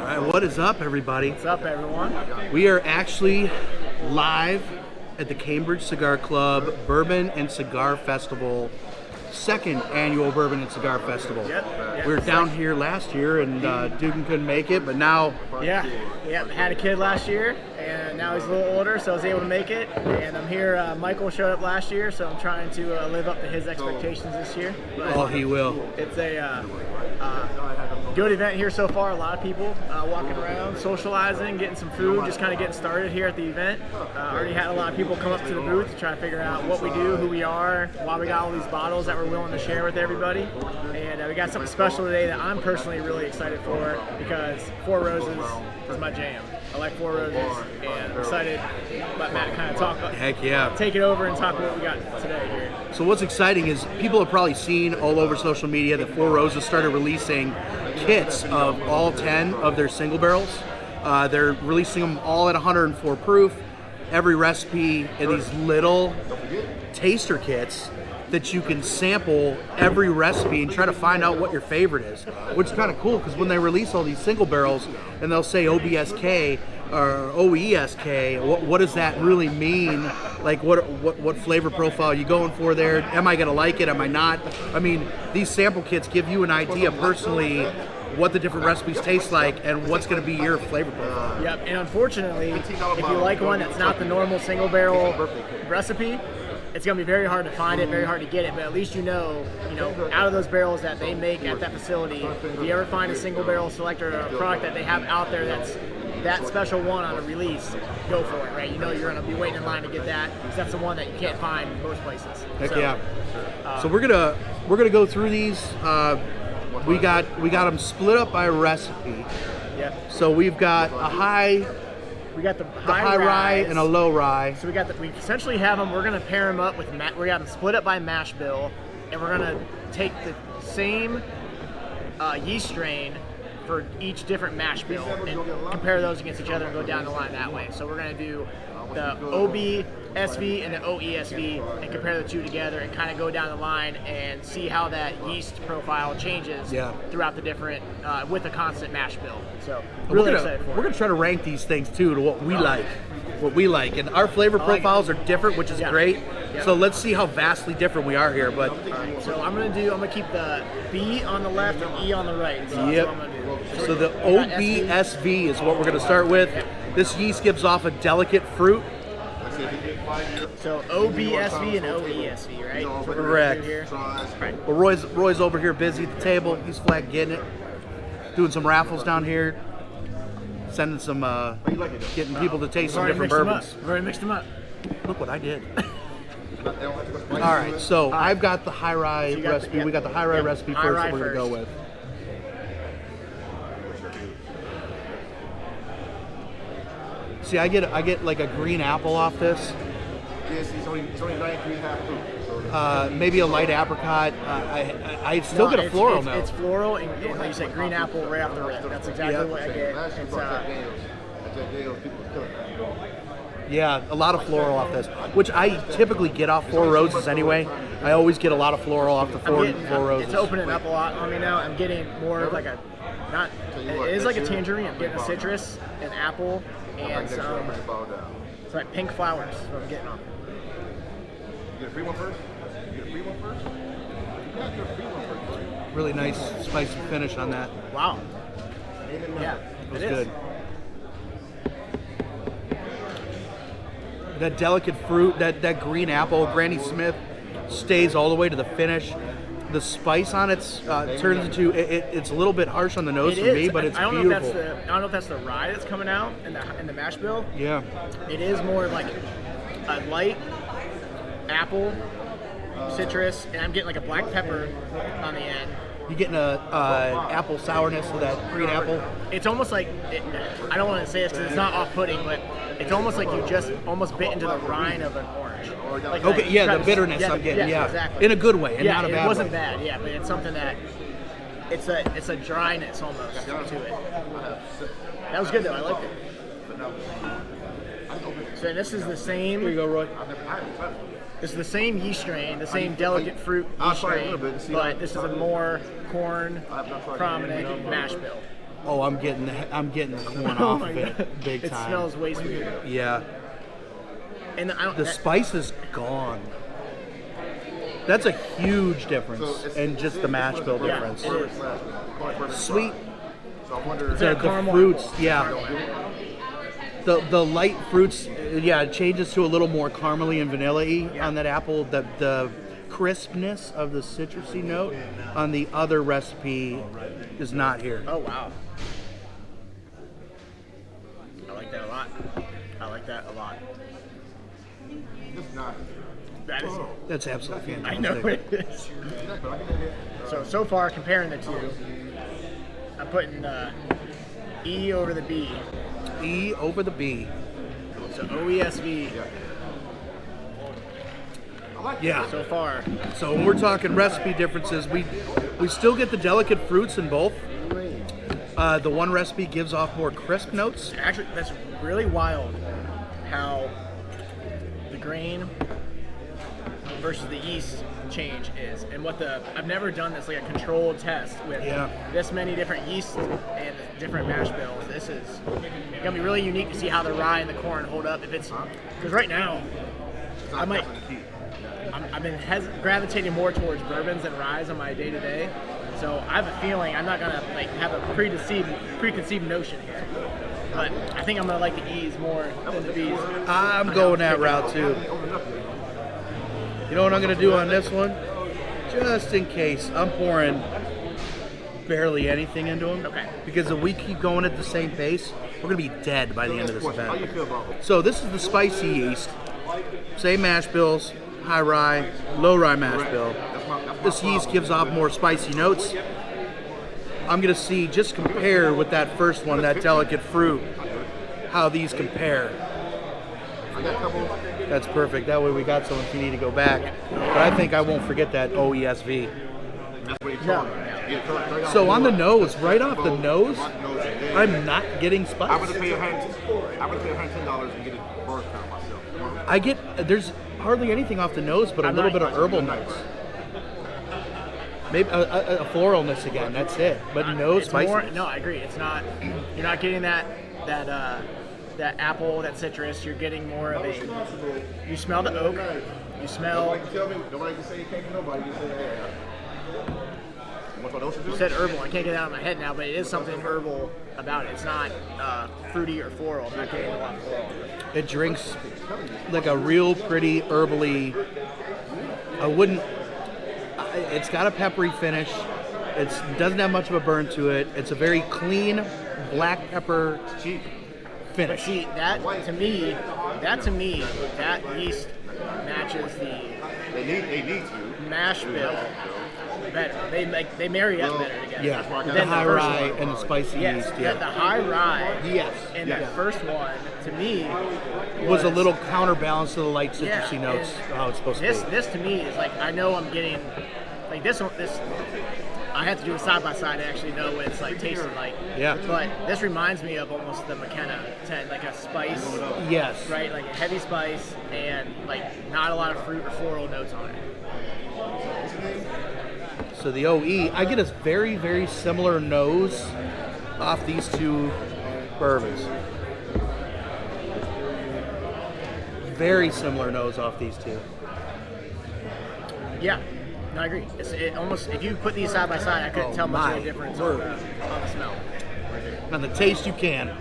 All right, what is up, everybody? What's up, everyone? We are actually live at the Cambridge Cigar Club Bourbon and Cigar Festival, second annual Bourbon and Cigar Festival. Yep. We were down here last year, and Dugan couldn't make it, but now... Yeah, had a kid last year, and now he's a little older, so I was able to make it. And I'm here. Michael showed up last year, so I'm trying to live up to his expectations this year. But oh, he will. it's a good event here so far. A lot of people walking around, socializing, getting some food, just kind of getting started here at the event. Already had a lot of people come up to the booth to try to figure out what we do, who we are, why we got all these bottles that we're willing to share with everybody. And we got something special today that I'm personally really excited for, because Four Roses is my jam. I like Four Roses, and I'm excited to let Matt kind of talk. Heck yeah. Take it over and talk about what we got today here. So what's exciting is people have probably seen all over social media that Four Roses started releasing kits of all 10 of their single barrels. They're releasing them all at 104 proof, every recipe in these little taster kits that you can sample every recipe and try to find out what your favorite is, which is kind of cool, because when they release all these single barrels and they'll say OBSK or OESK, what does that really mean? Like what flavor profile are you going for there? Am I going to like it? Am I not? I mean, these sample kits give you an idea personally what the different recipes taste like and what's going to be your flavor profile. Yep, and unfortunately, if you like one that's not the normal single barrel recipe, it's going to be very hard to find it, very hard to get it, but at least you know, out of those barrels that they make at that facility, if you ever find a single barrel selector or a product that they have out there that's that special one on a release, go for it, right? You know you're going to be waiting in line to get that, because that's the one that you can't find in most places. Heck yeah. So we're gonna go through these. We got them split up by recipe. Yep. So we've got a high. We got the high rye and a low rye. So we essentially have them. We're gonna pair them up with. We got them split up by mash bill, and we're gonna take the same yeast strain for each different mash bill and compare those against each other and go down the line that way. So we're gonna do the OBSV and the OESV and compare the two together and kind of go down the line and see how that yeast profile changes throughout the different with a constant mash bill. So really excited for it. We're gonna try to rank these things too to what we like, and our flavor profiles are different, which is great. Yep. So let's see how vastly different we are here. But so I'm gonna keep the B on the left and E on the right. So that's what I'm gonna do. So the OBSV is what we're gonna start with. This yeast gives off a delicate fruit. So OBSV and OESV, right? Correct. Right. Well, Roy's over here busy at the table. He's flat getting it, doing some raffles down here, sending some, getting people to taste some different bourbons. We've already mixed them up. Look what I did. All right, so I've got the high rye recipe. We got the high rye recipe first that we're gonna go with. See, I get like a green apple off this. Yes, it's only 9.5 proof. Maybe a light apricot. I still get a floral now. It's floral and like you said, green apple right off the rip. That's exactly what I get. Yeah, a lot of floral off this, which I typically get off Four Roses anyway. I always get a lot of floral off the Four Roses. It's opening up a lot on me now. I'm getting more of like it is like a tangerine. I'm getting a citrus, an apple, and some. It's like pink flowers is what I'm getting on. You get a free one first? Yeah, get a free one first. Really nice spicy finish on that. Wow. Yeah, it is good. That delicate fruit, that green apple, Granny Smith, stays all the way to the finish. The spice on it turns into it's a little bit harsh on the nose for me, but it's beautiful. I don't know if that's the rye that's coming out in the mash bill. Yeah. It is more like a light apple, citrus, and I'm getting like a black pepper on the end. You're getting a apple sourness with that green apple. It's almost like I don't want to say this because it's not off-putting, but it's almost like you just almost bit into the rind of an orange. Like the bitterness I'm getting, exactly. In a good way, and not a bad way. It wasn't bad, but it's something that it's a dryness almost to it. That was good though. I liked it. So this is the same. Here you go, Roy. This is the same yeast strain, the same delicate fruit yeast strain, but this is a more corn prominent mash bill. Oh, I'm getting the corn Oh off my of it God. big It time. smells way sweeter. Yeah, And I don't, the spice is gone. That's a huge difference in just the mash bill Yeah, difference. it is. Sweet, So I wonder. that the caramel fruits, apple. yeah. The light fruits, yeah, it changes to a little more caramely and vanilla-y Yeah. on that apple. The crispness of the citrusy note on the other recipe is not here. Oh wow. I like that a lot. I like that a lot. It's not. That is. That's absolutely I fantastic. know it is. So far, comparing the two, I'm putting E over the B. E over the B. So OESV Yeah. so far. So when we're talking recipe differences, we still get the delicate fruits in both. The one recipe gives off more crisp notes. Actually, that's really wild how the grain versus the yeast change is, and what I've never done this like a controlled test with this many different yeasts and different mash bills. This is gonna be really unique to see how the rye and the corn hold up. If it's because right now I've been gravitating more towards bourbons and ryes on my day to day. So I have a feeling I'm not gonna like have a preconceived notion here, but I think I'm gonna like the E's more than the B's. I'm going that route too. You know what I'm going to do on this one? Just in case, I'm pouring barely anything into them. Okay. Because if we keep going at the same pace, we're going to be dead by the end of this How you event. feel about it? So this is the spicy yeast. Same mash bills, high rye, low rye mash bill. This yeast gives off more spicy notes. I'm going to see, just compare with that first one, that delicate fruit, how these compare. I got a couple. That's perfect. That way we got some if you need to go back. But I think I won't forget that OESV. That's what he's talking about. Yeah, turn off So on the more. nose, right off the nose, Yeah. I'm not getting I would spice. have paid $110 and get it burst out myself. I get, there's hardly anything off the nose, but a I'm little not- bit of herbal notes. Maybe a floralness again, that's it. But no It's more, spiciness. no, I agree. It's not. You're not getting that apple, that citrus. You're getting more of a. You smell the oak. You smell. Nobody can tell me. Nobody can say you can't get nobody. You say what else You said herbal. I can't get it out of my head now, but it is something herbal about it. It's not fruity or floral. I'm not getting a lot of floral. It drinks like a real pretty herbally. I wouldn't. It's got a peppery finish. It doesn't have much of a burn to it. It's a very clean black pepper But finish. see, that to me, that yeast matches the They need to. mash bill better. They marry up better together. Yeah, Then the the high first rye one. and the spicy Yes, yeast. the Yeah, high rye yes. and Yeah. the first one to me Was a little counterbalance to the light citrusy Yeah, notes. and How it's supposed this to be. this to me is like I know I'm getting like this one this I have to do a side by side to actually know what it's like tasting like. Yeah. But this reminds me of almost the McKenna 10, like a spice, Yes. right? Like a heavy spice and like not a lot of fruit or floral notes on it. So the OE, I get a very, very similar nose off these two bourbons. Very similar nose off these two. Yeah, no, I agree. It almost if you put these side by side, I couldn't tell much of my a difference word. on the smell. On the taste, you can.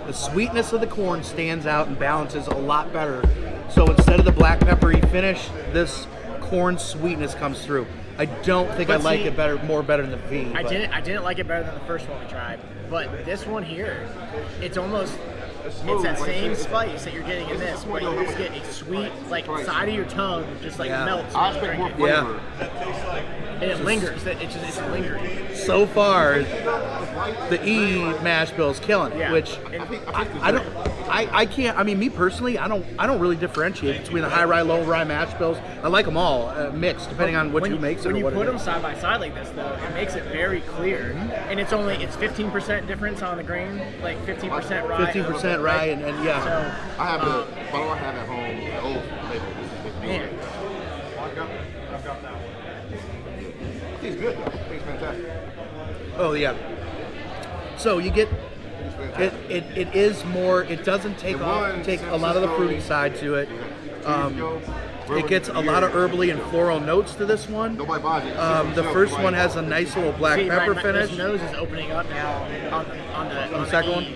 The sweetness of the corn stands out and balances a lot better. So instead of the black peppery finish, this corn sweetness comes through. I don't think But I like see, it more better than the V. I but- didn't like it better than the first one we tried, but this one here, it's almost it's that same spice that you're getting in this, but you just get a sweet like side of your tongue just like Yeah. melts I when you expect more drink it. Yeah. flavor. And it lingers. It's lingering. So far, the E mash bill's killing it, Yeah. which I can't. I mean, me personally, I don't really differentiate between the high rye, low rye mash bills. I like them all mixed, depending on When who you, makes it when or you what put it them is. side by side like this, though, it makes it very clear. And it's 15% difference on the grain, like 15% rye. 15% rye and yeah. So, I have the bottle I have at home. The old label. This is man, He's good though. He's fantastic. Oh yeah. So you get it is more. It doesn't take a lot of the fruity side to it. It gets a lot of herbally and floral notes to this one. The first one has a nice little black pepper finish. His nose is opening up now on the second one.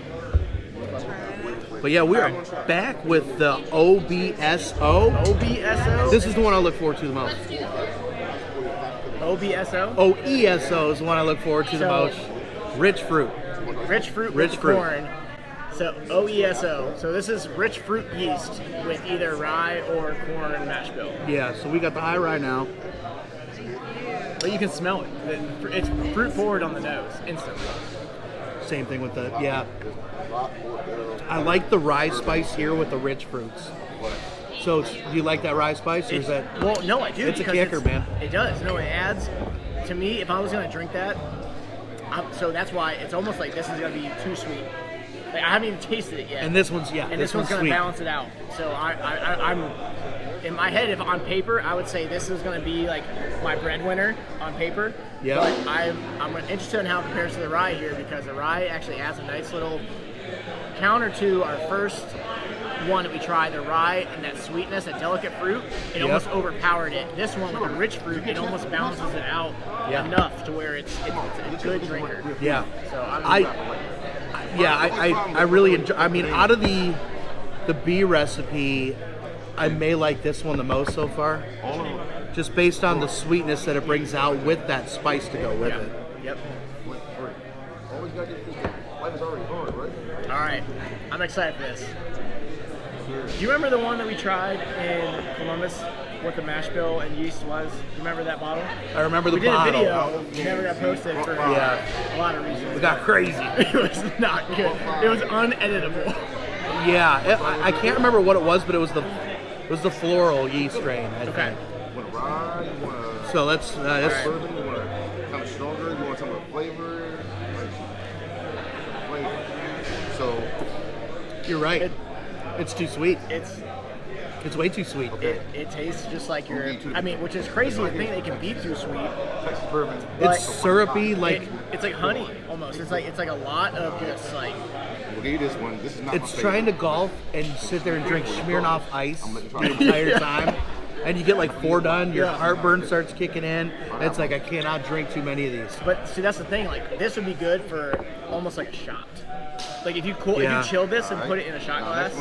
But yeah, we are back with the OBSO. OBSO. This is the one I look forward to the most. OBSO. OESO is the one I look forward to the most. Rich fruit. Rich fruit Rich with fruit. corn. So OESO. So this is rich fruit yeast with either rye or corn mash bill. Yeah, so we got the high rye now. But you can smell it. It's fruit forward on the nose instantly. Same thing with the, yeah. I like the rye spice here with the rich fruits. So do you like that rye spice, or is that? Well, no, I do. It's a because kicker, man. It does. No, it adds. To me, if I was gonna drink that, so that's why it's almost like this is gonna be too sweet. Like, I haven't even tasted it yet. And this one's And this one's gonna sweet. balance it out. So I'm in my head. If on paper, I would say this is gonna be like my breadwinner on paper. Yeah. But I'm interested in how it compares to the rye here, because the rye actually adds a nice little counter to our first one that we tried, the rye, and that sweetness, that delicate fruit. It almost overpowered it. This one with the rich fruit, it almost balances it out enough to where it's a good drinker. Yeah. So I really enjoy. I mean, out of the B recipe, I may like this one the most so far. Just based on the sweetness that it brings out with that spice to go with it. Yep. Always gotta get this. Life is already hard, right? All right. I'm excited for this. Do you remember the one that we tried in Columbus? What the mash bill and yeast was? Remember that bottle? I remember the We did a bottle. video. It never got posted for a lot of reasons. It got crazy. It was not good. It was uneditable. Yeah, I can't remember what it was, but it was the floral yeast strain. I think. Okay. You want a rye? You want a So let's bourbon? You want a kind of stronger? You want something with flavor? So You're right. It's too sweet. It's way too sweet. it tastes just like your. I mean, which is crazy to think they can be too sweet. Texas bourbon. It's syrupy, like It's like honey almost. It's like a lot of just like. We'll give you this one. This is not. it's trying to golf and sit there and drink Smirnoff Ice the entire time. And you get like 4 done, your heartburn starts kicking in. And it's like I cannot drink too many of these. But see, that's the thing. Like this would be good for almost like a shot. Like if you chill this and put it in a shot glass,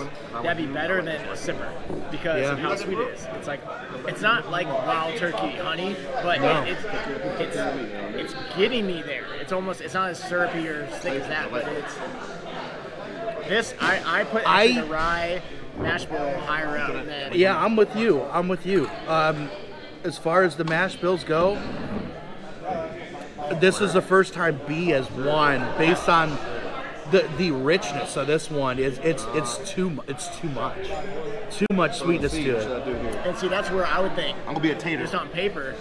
that'd be better than a sipper because of how sweet it is. It's like it's not like wild turkey honey, but it's getting me there. It's not as syrupy or as thick as that, but it's this. I put the rye mash bill higher up than. Yeah, I'm with you. As far as the mash bills go, this is the first time B has won based on the richness of this one. It's too much sweetness to it. And see, that's where I would think. I'm gonna be a tater. Just on paper,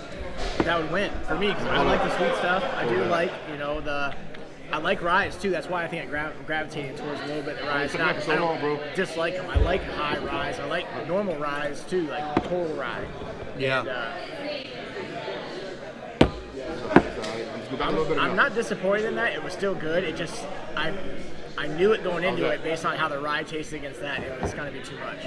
that would win for me because I like the sweet stuff. I do like, I like ryes too. That's why I think I gravitated towards a little bit of ryes. I don't dislike them. I like high ryes. I like normal ryes too, like total rye. Yeah. And, I'm not disappointed in that. It was still good. It just I knew it going into it based on how the rye tasted against that. It was going to be too much.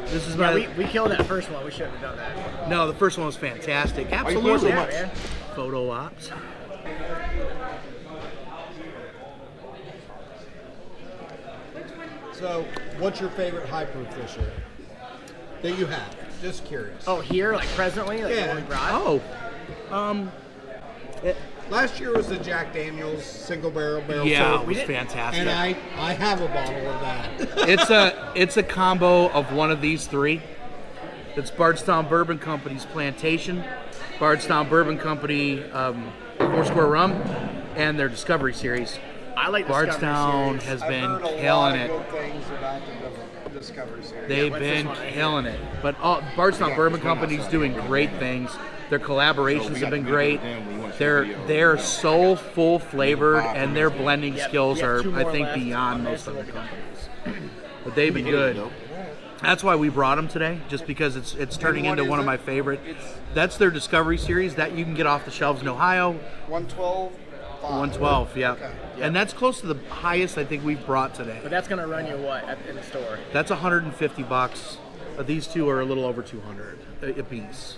This is we killed that first one. We shouldn't have done that. No, the first one was fantastic. Absolutely. Yeah, man. Photo ops. So, what's your favorite high proof this year that you have? Just curious. Oh, here, like presently, like Yeah. what we brought. Last year was the Jack Daniel's single barrel. Yeah, So- it was fantastic. and I have a bottle of that. It's a combo of one of these 3. It's Bardstown Bourbon Company's Plantation, Bardstown Bourbon Company Foursquare Rum, and their Discovery Series. I like the Bardstown Discovery series. has been I've heard a killing lot it. of good things about the Discovery series. They've what's this been one right killing it. But Bardstown Bourbon Company's doing great things. Their collaborations have been great. They're so full flavored, and their blending skills are, I think, beyond most other companies. But they've been good. That's why we brought them today, just because it's turning into one of my favorite. That's their Discovery series that you can get off the shelves in Ohio. 112. 112, yeah. Okay. And that's close to the highest I think we've brought today. But that's gonna run you what in the store? That's $150. These two are a little over 200 a piece.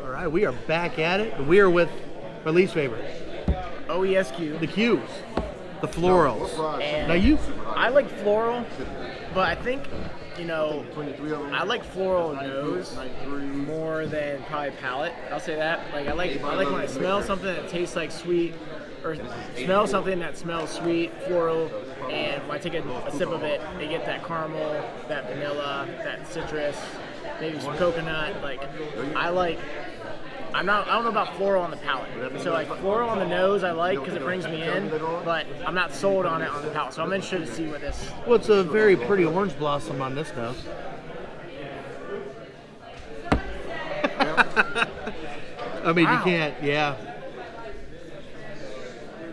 All right, we are back at it. We are with our least favorite, OESQ. the Qs, the florals. And Now you, I like floral, but I think, I like floral nose more than probably palate. I'll say that. Like I like when I smell something that tastes like sweet, or smell something that smells sweet, floral, and when I take a sip of it, they get that caramel, that vanilla, that citrus, maybe some coconut. Like I don't know about floral on the palate. So like floral on the nose I like because it brings me in, but I'm not sold on it on the palate. So I'm interested to see what this. well, it's a very pretty orange blossom on this nose. I mean, Wow. you can't, yeah.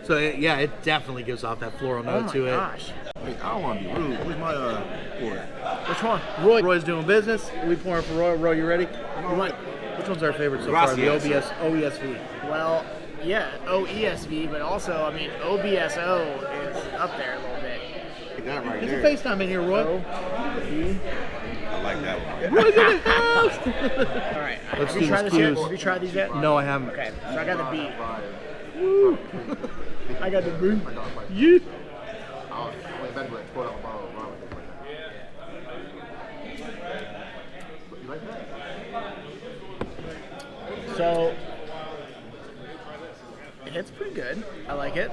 So yeah, it definitely gives off that floral Oh note my to it. gosh. Wait, I don't want to be rude. Where's my pour? Which one? Roy's doing business. We pouring for Roy. Roy, you ready? Which one's our favorite so far? The Gracias. OESV. Well, yeah, OESV, but also, I mean, OBSO is up there a little bit. That right There's a there. FaceTime in here, Roy. I like that one. Roy's in the house. All right. Let's Have do you tried this this yet? cues. Have you tried these yet? No, I haven't. Okay, so I got the B. I got the B. You. So, it's pretty good. I like it.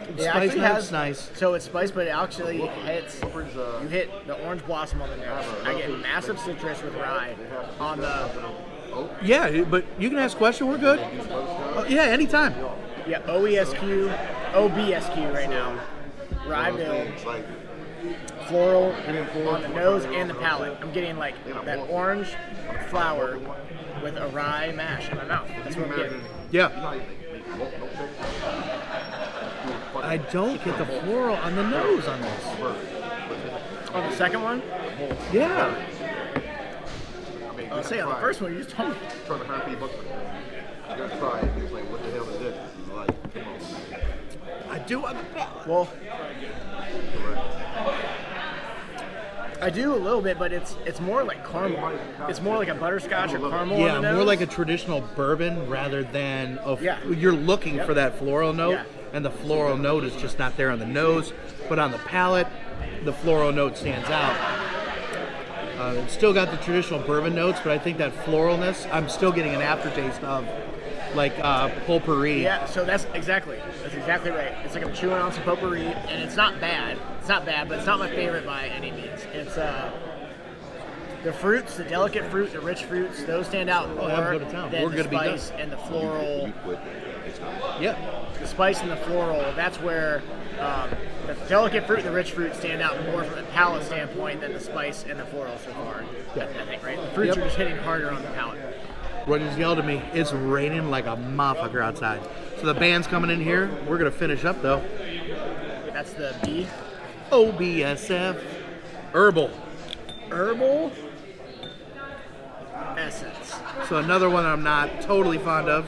It Spice actually note's has nice. So it's spice, but it actually hits. You hit the orange blossom on the nose. I get massive citrus with rye on the. Yeah, but you can ask a question. We're good. Yeah, anytime. Yeah, OBSQ right now. Rye build, floral on the nose and the palate. I'm getting like that orange flower with a rye mash in my mouth. That's what I'm getting. Yeah. I don't get the floral on the nose on this. On the second one, Yeah. I'll say on the first one, you just told me. Trying to $150. You gotta try it. It's like, what the hell is this? It's like, come on. I do on the palate. Well, I do a little bit, but it's more like caramel. It's more like a butterscotch or caramel. Yeah, on the nose. more like a traditional bourbon rather than a. Yeah. You're looking for that floral note, Yeah. and the floral note is just not there on the nose, but on the palate, the floral note stands out. It's still got the traditional bourbon notes, but I think that floralness, I'm still getting an aftertaste of, like potpourri. Yeah, so that's exactly right. It's like I'm chewing on some potpourri, and it's not bad. It's not bad, but it's not my favorite by any means. It's the fruits, the delicate fruit, the rich fruits, those stand out more have them go to town. than We're the gonna be done. spice and the floral. Yeah. The spice and the floral, that's where the delicate fruit and the rich fruit stand out more from a palate standpoint than the spice and the floral so far. I think, right? The fruits are just hitting harder on the palate. Roy just yelled at me, it's raining like a motherfucker outside. So the band's coming in here. We're going to finish up, though. That's the B. OBSF. Herbal. Herbal Essence. So another one I'm not totally fond of.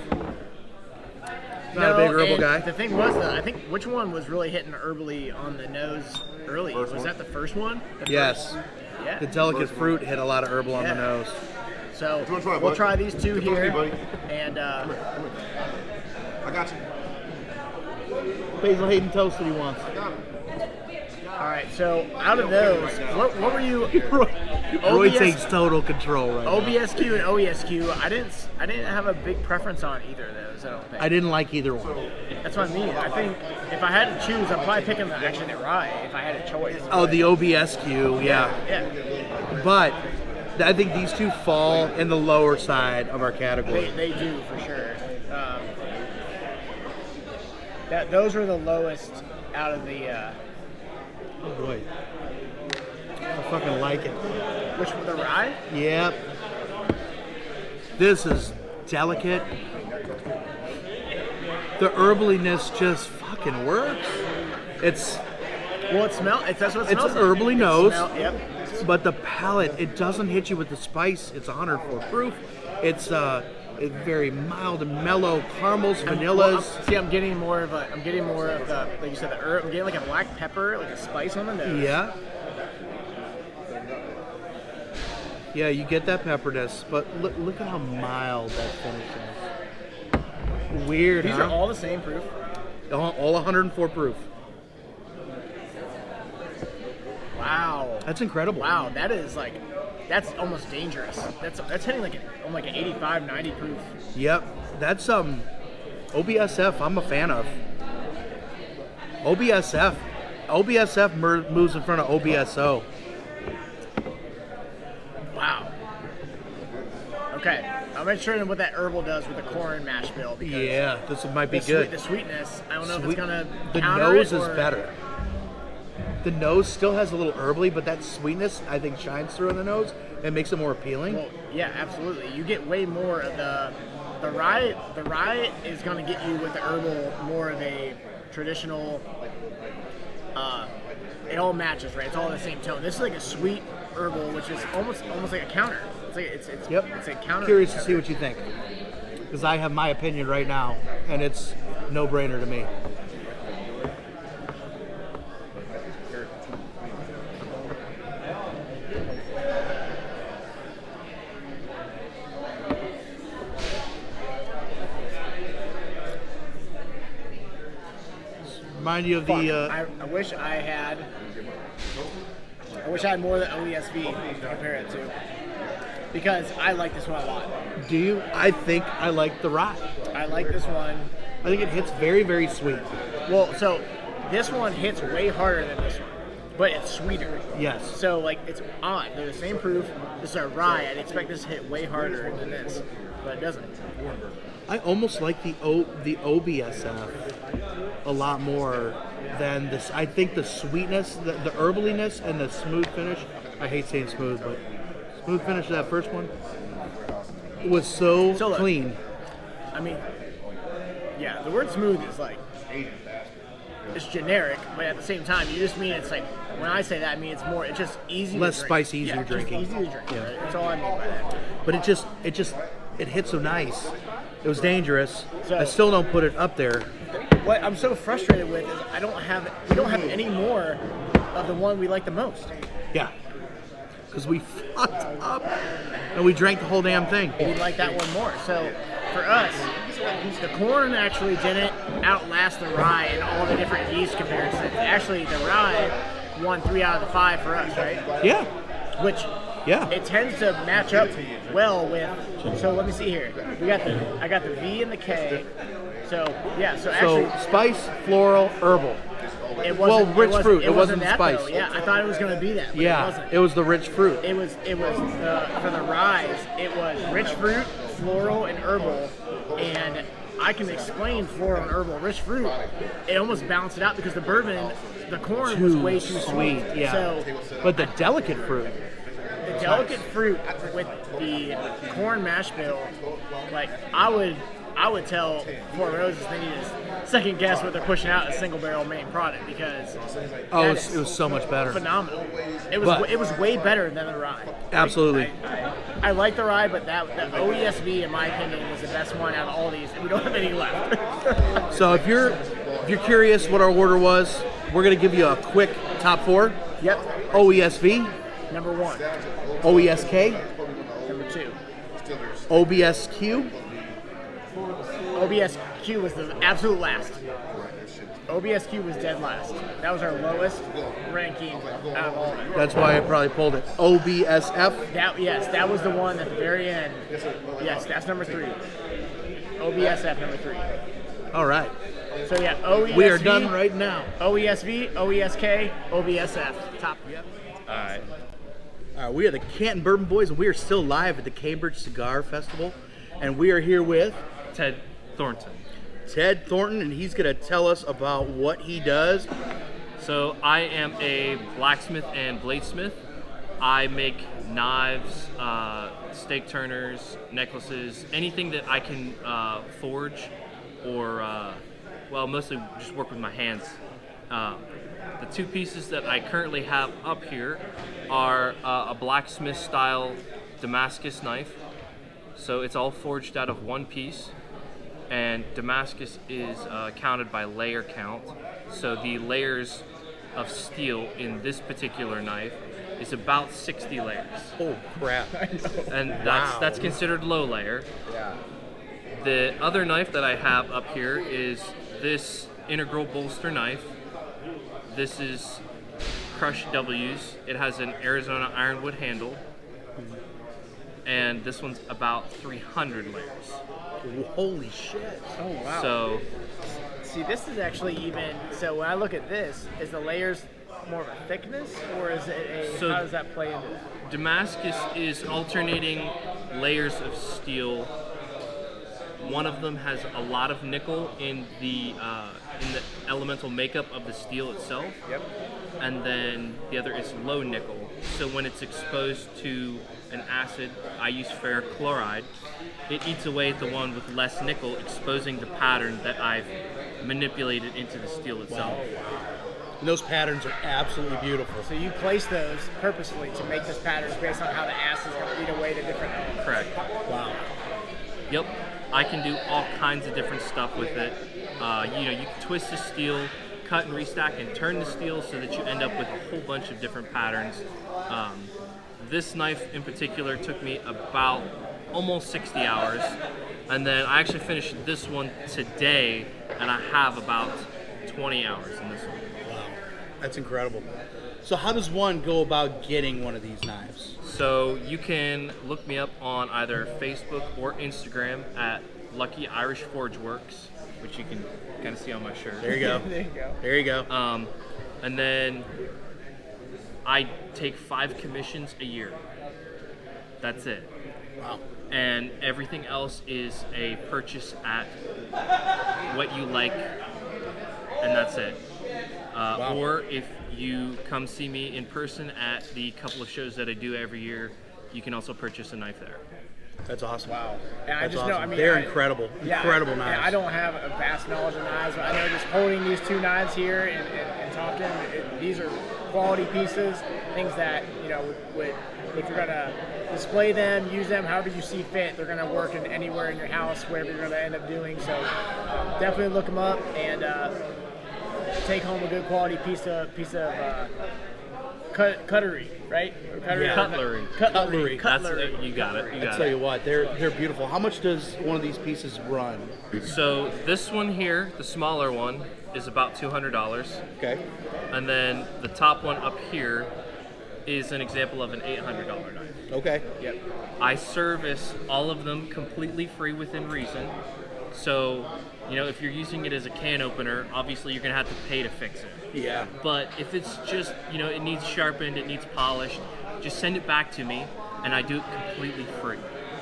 Not a No, big herbal and guy. The thing was, I think which one was really hitting herbally on the nose early? Was that the first one? The Yes. first- Yeah. The delicate fruit hit a lot of herbal on the Yeah. nose. So wanna try it, we'll bud? try these two Come on, here, buddy. and I got you. Basil Hayden toasted he wants. all right. So out of those, what were you? Roy OBS takes total control right now. OBSQ and OESQ. I didn't have a big preference on either of those. I don't think. I didn't like either one. That's what I mean. I think if I had to choose, I'm probably picking the rye if I had a choice. Oh, the OBSQ, yeah. Yeah. But I think these two fall in the lower side of our category. They do for sure. Those are the lowest out of the. Oh boy. I fucking like it. Which one, the rye? Yep. This is delicate. The herbaliness just fucking works. It's Well, it smells. That's what it It's smells herbally nose. Yep. But the palate, it doesn't hit you with the spice. It's 104 proof. It's very mild and mellow caramels, vanillas. I'm getting more of the, like you said, the herb. I'm getting like a black pepper, like a spice on the nose. Yeah. Yeah, you get that pepperness, but look at how mild that finish is. Weird, These huh? are all the same proof. All 104 proof. Wow. That's incredible. Wow, that's almost dangerous. That's hitting like an 85, 90 proof. Yep. That's OBSF I'm a fan of. OBSF moves in front of OBSO. Wow. Okay, I'm not sure what that herbal does with the corn mash bill. Because Yeah, this might be good. The sweetness, I don't know if it's gonna The counter nose it is or- better. The nose still has a little herbally, but that sweetness I think shines through in the nose and makes it more appealing. Well, yeah, absolutely. You get way more of the rye. The rye is going to get you with the herbal more of a traditional. It all matches, right? It's all the same tone. This is like a sweet herbal, which is almost like a counter. It's like it's a counter. Curious to see what you think, because I have my opinion right now, and it's no brainer to me. Remind you of the. I wish I had more of the OESV to compare it to, because I like this one a lot. Do you? I think I like the rye. I like this one. I think it hits very, very sweet. Well, so this one hits way harder than this one, but it's sweeter. Yes. So like it's odd. They're the same proof. This is a rye. I'd expect this to hit way harder than this, but it doesn't. I almost like the OBSF a lot more than this. I think the sweetness, the herbaliness, and the smooth finish. I hate saying smooth, but smooth finish of that first one was so look, clean. I mean, yeah, the word smooth is like, it's generic, but at the same time, you just mean it's like, when I say that, I mean it's just easy Less to drink. spicy, easier just drinking. easy to drink, Yeah. right? That's all I mean by that. But it hit so nice. It was dangerous. So- I still don't put it up there. What I'm so frustrated with is we don't have any more of the one we like the most. Yeah. Because we fucked up and we drank the whole damn thing. We like that one more. So for us, the corn actually didn't outlast the rye in all the different yeast comparisons. Actually, the rye won 3 out of the 5 for us, right? Yeah. Which Yeah. it tends to match up well with. So let me see here. I got the V and the K. So yeah. So actually, So spice, floral, herbal. it well, wasn't rich fruit. It It wasn't that, spice. though. Yeah, I thought it was going to be that. But Yeah. It wasn't. It was the rich fruit. It was for the ryes. It was rich fruit, floral, and herbal, and I can explain floral and herbal. Rich fruit, it almost balanced it out because the bourbon, the corn was way too sweet. Yeah. So But the delicate fruit. the delicate fruit with the corn mash bill, like I would tell Four Roses they need to second guess what they're pushing out as single barrel main product, because Oh, that it was, is it was so much better. phenomenal. But- It was way better than the rye. Absolutely. I like the rye, but the OESV, in my opinion, was the best one out of all these, and we don't have any left. So if you're curious what our order was, we're gonna give you a quick top 4. Yep. OESV, Number 1. OESK, Number 2. OBSQ, OBSQ was the absolute last. OBSQ was dead last. That was our lowest ranking out of all of them. that's why I probably pulled it. OBSF, That was the one at the very end. Yes, that's number 3. OBSF number 3. all right. So yeah, OESV. We are done right now. OESV, OESK, OBSF. Top. All right, we are the Canton Bourbon Boys, and we are still live at the Cambridge Cigar Festival, and we are here with Ted Thornton. Ted Thornton, and he's going to tell us about what he does. So I am a blacksmith and bladesmith. I make knives, stake turners, necklaces, anything that I can forge or, mostly just work with my hands The two pieces that I currently have up here are a blacksmith style Damascus knife. So it's all forged out of one piece, and Damascus is counted by layer count. So the layers of steel in this particular knife is about 60 layers. Oh crap! And that's considered low layer. Yeah. The other knife that I have up here is this integral bolster knife. This is crushed W's. It has an Arizona ironwood handle. And this one's about 300 layers. Holy shit! Oh wow. So, See, this is actually even. So when I look at this, is the layers more of a thickness, or is it a? So how does that play into that? Damascus is alternating layers of steel. One of them has a lot of nickel in the elemental makeup of the steel itself. Yep. And then the other is low nickel. So when it's exposed to an acid, I use ferric chloride, it eats away at the one with less nickel, exposing the pattern that I've manipulated into the steel itself. And those patterns are absolutely beautiful. So you place those purposefully to make those patterns based on how the acid is going to eat away the different elements. Correct. Wow. Yep. I can do all kinds of different stuff with it. You can twist the steel, cut and restack, and turn the steel so that you end up with a whole bunch of different patterns. This knife in particular took me about almost 60 hours. And then I actually finished this one today, and I have about 20 hours in this one. Wow. That's incredible. So how does one go about getting one of these knives? So you can look me up on either Facebook or Instagram at Lucky Irish Forge Works, which you can kind of see on my shirt. There you go. There you go. There you go. And then I take 5 commissions a year. That's it. Wow. And everything else is a purchase at what you like, and that's it. Wow. Or if you come see me in person at the couple of shows that I do every year, you can also purchase a knife there. That's awesome. Wow. And I That's just awesome. know, I mean, They're incredible. Yeah, Incredible and knives. I don't have a vast knowledge of knives, but I know just holding these two knives here and talking, these are quality pieces, things that, would if you're going to display them, use them however you see fit, they're going to work in anywhere in your house, wherever you're going to end up doing. So definitely look them up and take home a good quality piece of cutlery, right? Yeah. Cutlery. Cutlery. That's, you got it. You I got tell it. you what, they're beautiful. How much does one of these pieces run? So this one here, the smaller one, is about $200. Okay. And then the top one up here is an example of an $800 knife. Okay. Yep. I service all of them completely free within reason. So, if you're using it as a can opener, obviously you're going to have to pay to fix it. Yeah. But if it's just, it needs sharpened, it needs polished, just send it back to me and I do it completely free.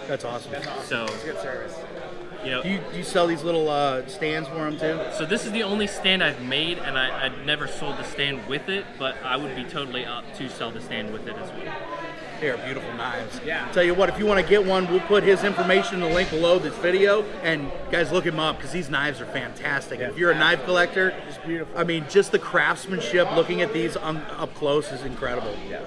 That's awesome. So, It's good service. Do you sell these little stands for them too? So this is the only stand I've made, and I've never sold the stand with it, but I would be totally up to sell the stand with it as well. They're beautiful knives. Yeah. Tell you what, if you want to get one, we'll put his information in the link below this video, and guys, look him up because these knives are fantastic. And if you're a knife collector, It's beautiful. I mean, just the craftsmanship, looking at these up close is incredible. Yeah.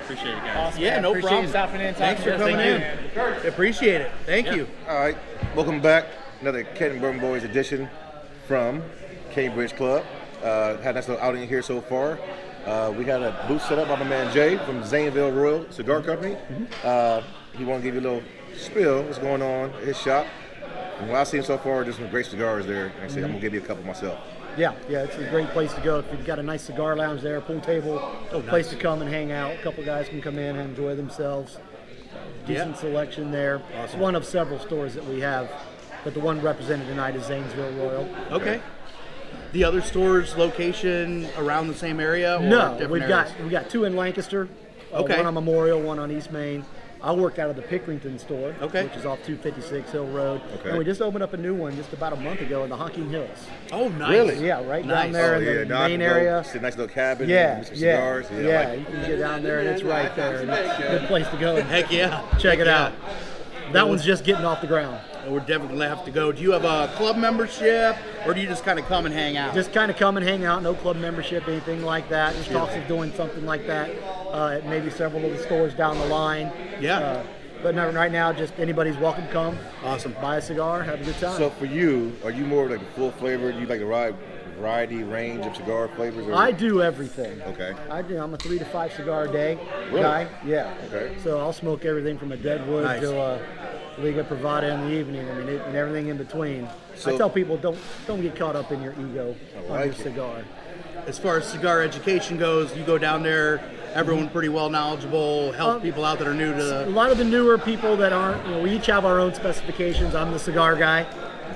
Appreciate it, guys. Awesome. Yeah, man. no Appreciate problem. you stopping in. Thanks for talking coming to in. us, man. Appreciate it. Thank Yeah. you. All right, welcome back. Another Ken and Bourbon Boys edition from Cambridge Club. Had a nice little outing here so far. We had a booth set up by my man Jay from Zanesville Royal Cigar Company. He want to give you a little spill what's going on at his shop. And what I've seen so far, there's some great cigars there. Like I said, I'm gonna give you a couple myself. Yeah, it's a great place to go. If you've got a nice cigar lounge there, pool table, place to come and hang out. A couple guys can come in and enjoy themselves. Decent selection there. It's one of several stores that we have, but the one represented tonight is Zanesville Royal. Okay. The other stores location around the same area? Or No, different we've areas? got two in Lancaster. Okay. One on Memorial, one on East Main. I work out of the Pickerington store, which is off 256 Hill Road. Okay. And we just opened up a new one just about a month ago in the Honking Hills. Oh, nice. Really? Yeah, right Nice. down there in the now I main can go area. sit a nice little cabin. Yeah, and some yeah, cigars. yeah. I like You can get down there and it's right there. And it's a good place to go and Heck yeah. check Heck it out. That one's just getting off the ground. We're definitely gonna have to go. Do you have a club membership, or do you just kind of come and hang out? Just kind of come and hang out, no club membership, anything like that. There's talks of doing something like that at maybe several of the stores down the line. Yeah. But no, right now, just anybody's welcome to come. Awesome. Buy a cigar, have a good time. So for you, are you more like a full flavor? Do you like the variety range of cigar flavors? Or? I do everything. Okay. I do. I'm a 3 to 5 cigar a day Really? guy. Yeah. Okay. So I'll smoke everything from a Deadwood Nice. to a Liga Privada in the evening. I mean, and everything in between. So- I tell people don't get caught up in your ego I on like your it. cigar. As far as cigar education goes, you go down there, everyone pretty well knowledgeable, help people out that are new to A the... lot of the newer people that aren't, we each have our own specifications. I'm the cigar guy.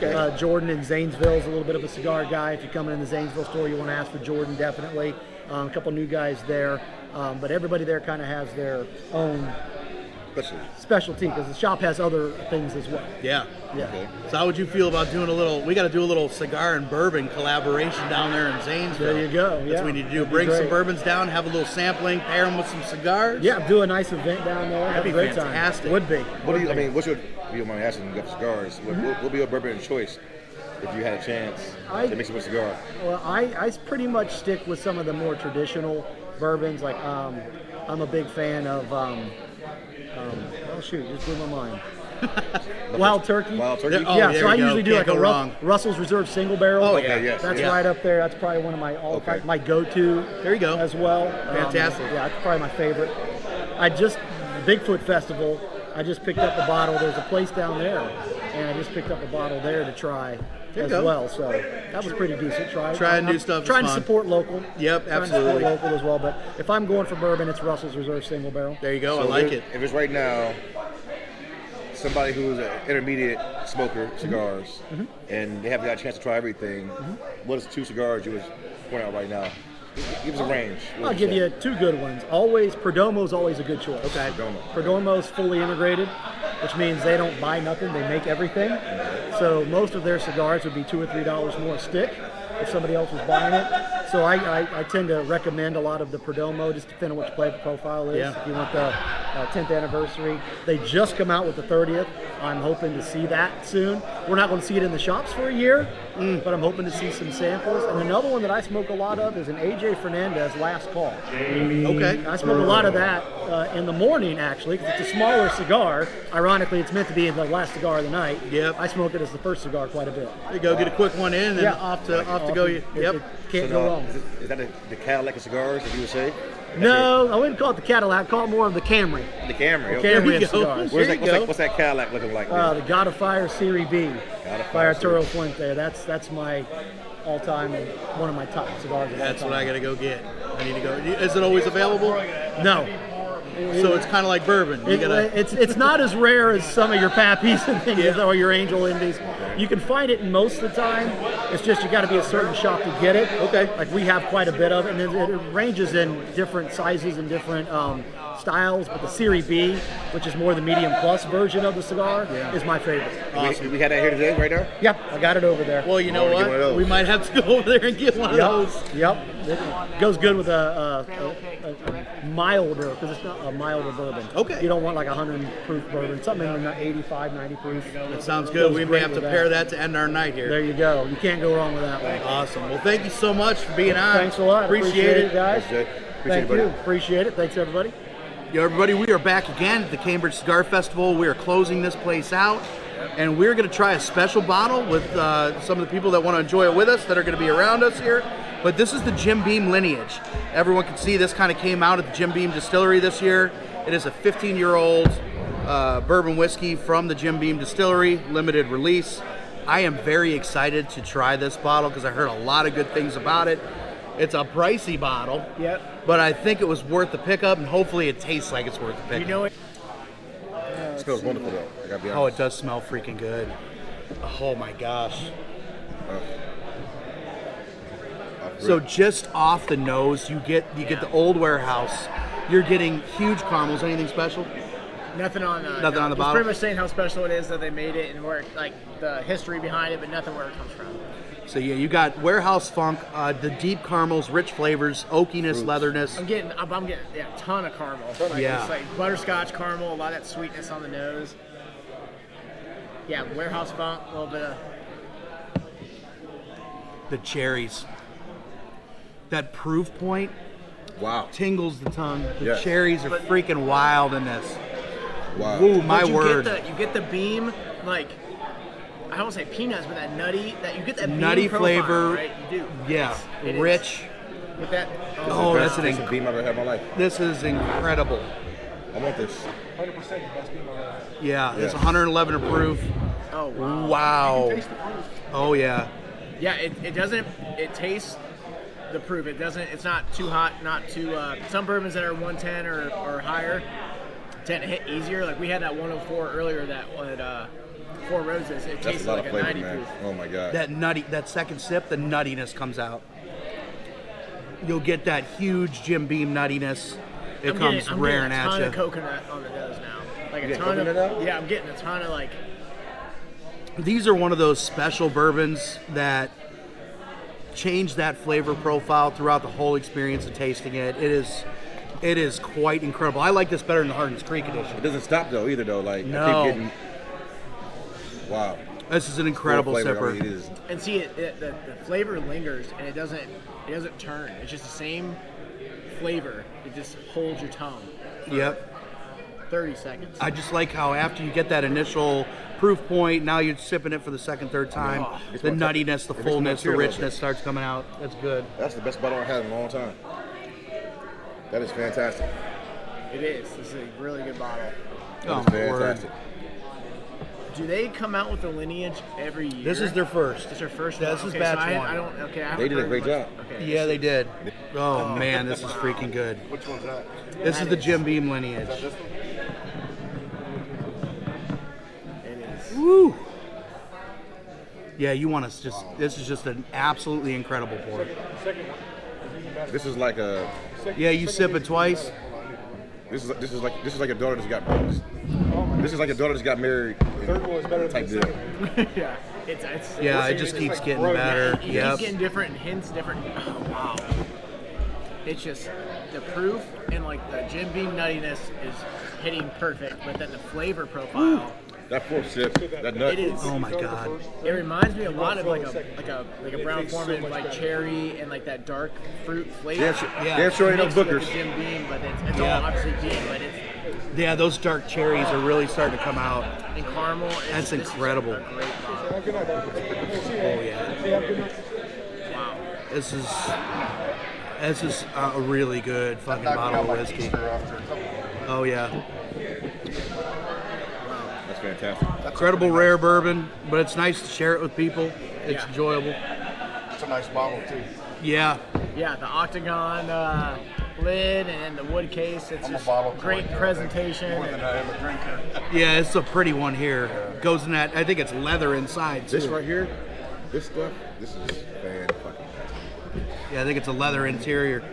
Okay. Jordan in Zanesville is a little bit of a cigar guy. If you come in the Zanesville store, you want to ask for Jordan, definitely. A couple new guys there. But everybody there kind of has their own Especially. specialty because the shop has other things as well. Yeah. Yeah. Okay. So how would you feel about doing we got to do a little cigar and bourbon collaboration down there in Zanesville. There you go, That's yeah. what we need to do. That'd be Bring some great. bourbons down, have a little sampling, pair them with some cigars. Yeah, do a nice event down there. Have That'd a be great fantastic. time. Would be. What do you? I mean, what's your? If you don't mind asking, you got cigars. What would be your bourbon of choice if you had a chance to mix it with cigar? Well, I pretty much stick with some of the more traditional bourbons. Like I'm a big fan of oh shoot, just blew my mind. Wild Turkey. Wild Turkey. Oh, Yeah, there so I you go. usually do Can't like go a wrong. Russell's Reserve single barrel. Oh, Okay, yes. That's Yeah. right up there. That's probably one of my Okay. my go-to. There you go. As well. Fantastic. Yeah, it's probably my favorite. The Bigfoot Festival. I just picked up a bottle. There's a place down there, and I just picked up a bottle there to try There you as go. well. So that was pretty decent. Trying new stuff is Trying to fun. support local. Yep, Trying absolutely. to support local as well. But if I'm going for bourbon, it's Russell's Reserve single barrel. There you go. So I like if- it. If it's right now, somebody who's an intermediate smoker cigars, and they haven't got a chance to try everything, what is 2 cigars you would point out right now? Give us a range. What I'll would give say? you 2 good ones. Always, Perdomo's always a good choice. Okay. Perdomo's fully integrated, which means they don't buy nothing, they make everything. So most of their cigars would be $2 or $3 more a stick if somebody else was buying it. So I tend to recommend a lot of the Perdomo, just depending on what your flavor profile is. Yeah. If you want the 10th anniversary, they just come out with the 30th. I'm hoping to see that soon. We're not going to see it in the shops for a year, but I'm hoping to see some samples. And another one that I smoke a lot of is an AJ Fernandez Last Call. Okay. I smoke a lot of that in the morning, actually, because it's a smaller cigar. Ironically, it's meant to be the last cigar of the night. Yep. I smoke it as the first cigar quite a bit. There you go. Get a quick one in, and then Yeah. off to go. It Yep. can't So go now, wrong. is that the Cadillac of cigars, if you would say? No, I wouldn't call it the Cadillac. I'd call it more of the Camry. The Camry. Okay. Okay. Camry you of go. cigars. Where's There that, you go. what's that Cadillac looking like? The God of Fire Series B God of by Fire Arturo Series. Fuente. That's my all-time, one of my top cigars. Of That's all what I time. got to go get. I need to go. Is it always available? No. So it's kind of like bourbon. You gotta. It's not as rare as some of your Pappies and things, Yeah. or your Angel Indies. You can find it most of the time. It's just you got to be a certain shop to get it. Okay. Like we have quite a bit of it, and it ranges in different sizes and different styles. But the Series B, which is more the medium plus version of the cigar, is my favorite. We had that here today, right now? Yep, I got it over there. Well, you know Wanna get what? one of those. We might have to go over there and get one of those. Yep. It goes good with a milder, because it's not a milder bourbon. Okay. You don't want like 100 proof bourbon, something in the 85, 90 proof. That sounds good. Goes We may great have to with pair that to end our night here. There you go. You can't go wrong with that one. Awesome. Well, thank you so much for being on. Thanks a lot. Appreciate it. guys. Thanks, Jay. Appreciate Thank it, buddy. you. Appreciate it. Thanks, everybody. Yo, everybody, we are back again at the Cambridge Cigar Festival. We are closing this place out, and we're going to try a special bottle with some of the people that want to enjoy it with us that are going to be around us here. But this is the Jim Beam Lineage. Everyone can see this kind of came out at the Jim Beam Distillery this year. It is a 15-year-old bourbon whiskey from the Jim Beam Distillery, limited release. I am very excited to try this bottle because I heard a lot of good things about it. It's a pricey bottle, Yep. but I think it was worth the pickup, and hopefully it tastes like it's worth the pickup. You know it. It smells wonderful, though. I gotta be honest. Oh, it does smell freaking good. Oh my gosh. So just off the nose, you get the old warehouse. You're getting huge caramels. Anything special? Nothing on Nothing on the just bottle? pretty much saying how special it is that they made it and where like the history behind it, but nothing where it comes from. So yeah, you got warehouse funk, the deep caramels, rich flavors, oakiness, leatherness. I'm getting a ton of caramel. Like, Yeah. It's like butterscotch caramel, a lot of that sweetness on the nose. Yeah, warehouse funk, a little bit of. The cherries. That proof point Wow. tingles the tongue. The Yes. cherries are freaking wild in this. Wow. Woo, my But you word. you get the beam, like, I don't say peanuts, but that nutty, you get that beam Nutty profile, flavor. right? You do. Yeah, It is. rich. With that. Oh, that's Best an tasting beam I've ever had in my life. This is incredible. I want this. 100% the best beam I've ever had. Yeah, it's Yeah. 111 proof. Oh, wow. Wow. Oh yeah. Yeah, it doesn't, it tastes the proof. It doesn't, it's not too hot, not too, some bourbons that are 110 or higher tend to hit easier. Like we had that 104 earlier that at Four Roses. It That's tasted a lot like of a flavor, 90 man. proof. Oh my god. That second sip, the nuttiness comes out. You'll get that huge Jim Beam nuttiness. It comes I'm raring getting a ton at of you. coconut on the nose now. Like a getting ton of, coconut now? yeah, I'm getting a ton of like, These are one of those special bourbons that change that flavor profile throughout the whole experience of tasting it. It is quite incredible. I like this better than the Hardin's Creek edition. It doesn't stop though either though. Like No. I keep getting. Wow. This is an incredible Full flavor. sipper. I mean, it is. and see the flavor lingers and it doesn't turn. It's just the same flavor. It just holds your tongue. Yep. 30 seconds. I just like how after you get that initial proof point, now you're sipping it for the second, third time. It's The more nuttiness, the it makes it fullness, the more richness material. starts coming out. That's good. That's the best bottle I've had in a long time. That is fantastic. It is. This is a really good bottle. That Oh, is my word. fantastic. Do they come out with the Lineage every year? This is their first. This is their first This one. is Okay, batch so one. I don't. Okay, I They haven't did a heard great much. job. Okay. Yeah, they did. Oh man, this is freaking good. Which one's that? This is the Jim Beam lineage. It is. Woo! Yeah, you want to just. This is just an absolutely incredible pour. This is like a. Yeah, you sip it twice. This is like a daughter that's got. This is like a daughter that's got married. Third one is better than type the deal. second. Yeah. It's. Yeah, it it's just like keeps getting growing. better. You Yep. keep getting different hints, different. Oh wow. It's just the proof and like the Jim Beam nuttiness is hitting perfect, but then the flavor profile. That fourth sip, that nut. It is. Oh my god. It reminds me a lot of like a brown forman, like cherry and like that dark fruit flavor. Damn sure ain't no Mixed with Booker's. the Jim Beam, but it's Yeah. all obviously Beam, but it's Yeah, those dark cherries are really starting to come out. in caramel. That's This is incredible. a great bottle. Have a good night, buddy. Oh yeah. Hey, have a good night. Wow. This is a really good fucking bottle of whiskey. Oh yeah. That's fantastic. Incredible rare bourbon, but it's nice to share it with people. It's Yeah. enjoyable. It's a nice bottle, too. Yeah. Yeah, the octagon lid and then the wood case. It's I'm a just bottle great collector, presentation. More than and- I am a drinker. Yeah, it's a pretty one here. Goes in that, I think it's leather inside too. This right here, this stuff, this is fan-fucking-tastic. Yeah, I think it's a leather interior.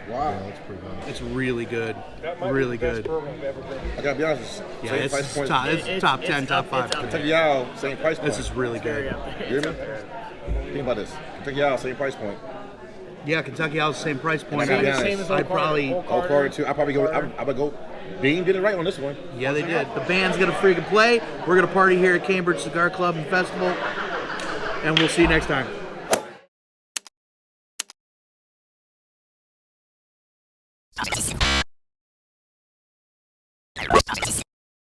Wow. It's really good. That might Really be the best good. bourbon I've ever drank. I gotta be honest, Yeah, same it's price point. top, it's It's- top it's 10, top up- 5. it's up Kentucky Owl, same price point. This is really Very good. up there. You It's hear up me? there. Think about this. Kentucky Owl, same price point. Yeah, Kentucky Owl's the same price point. Same- Same, same as I'd Old Carter. probably- Old Oh, Carter too. I probably go. I would go. Beam did it right on this one. Yeah, they did. The band's gonna freaking play. We're gonna party here at Cambridge Cigar Club and Festival, and we'll see you next time.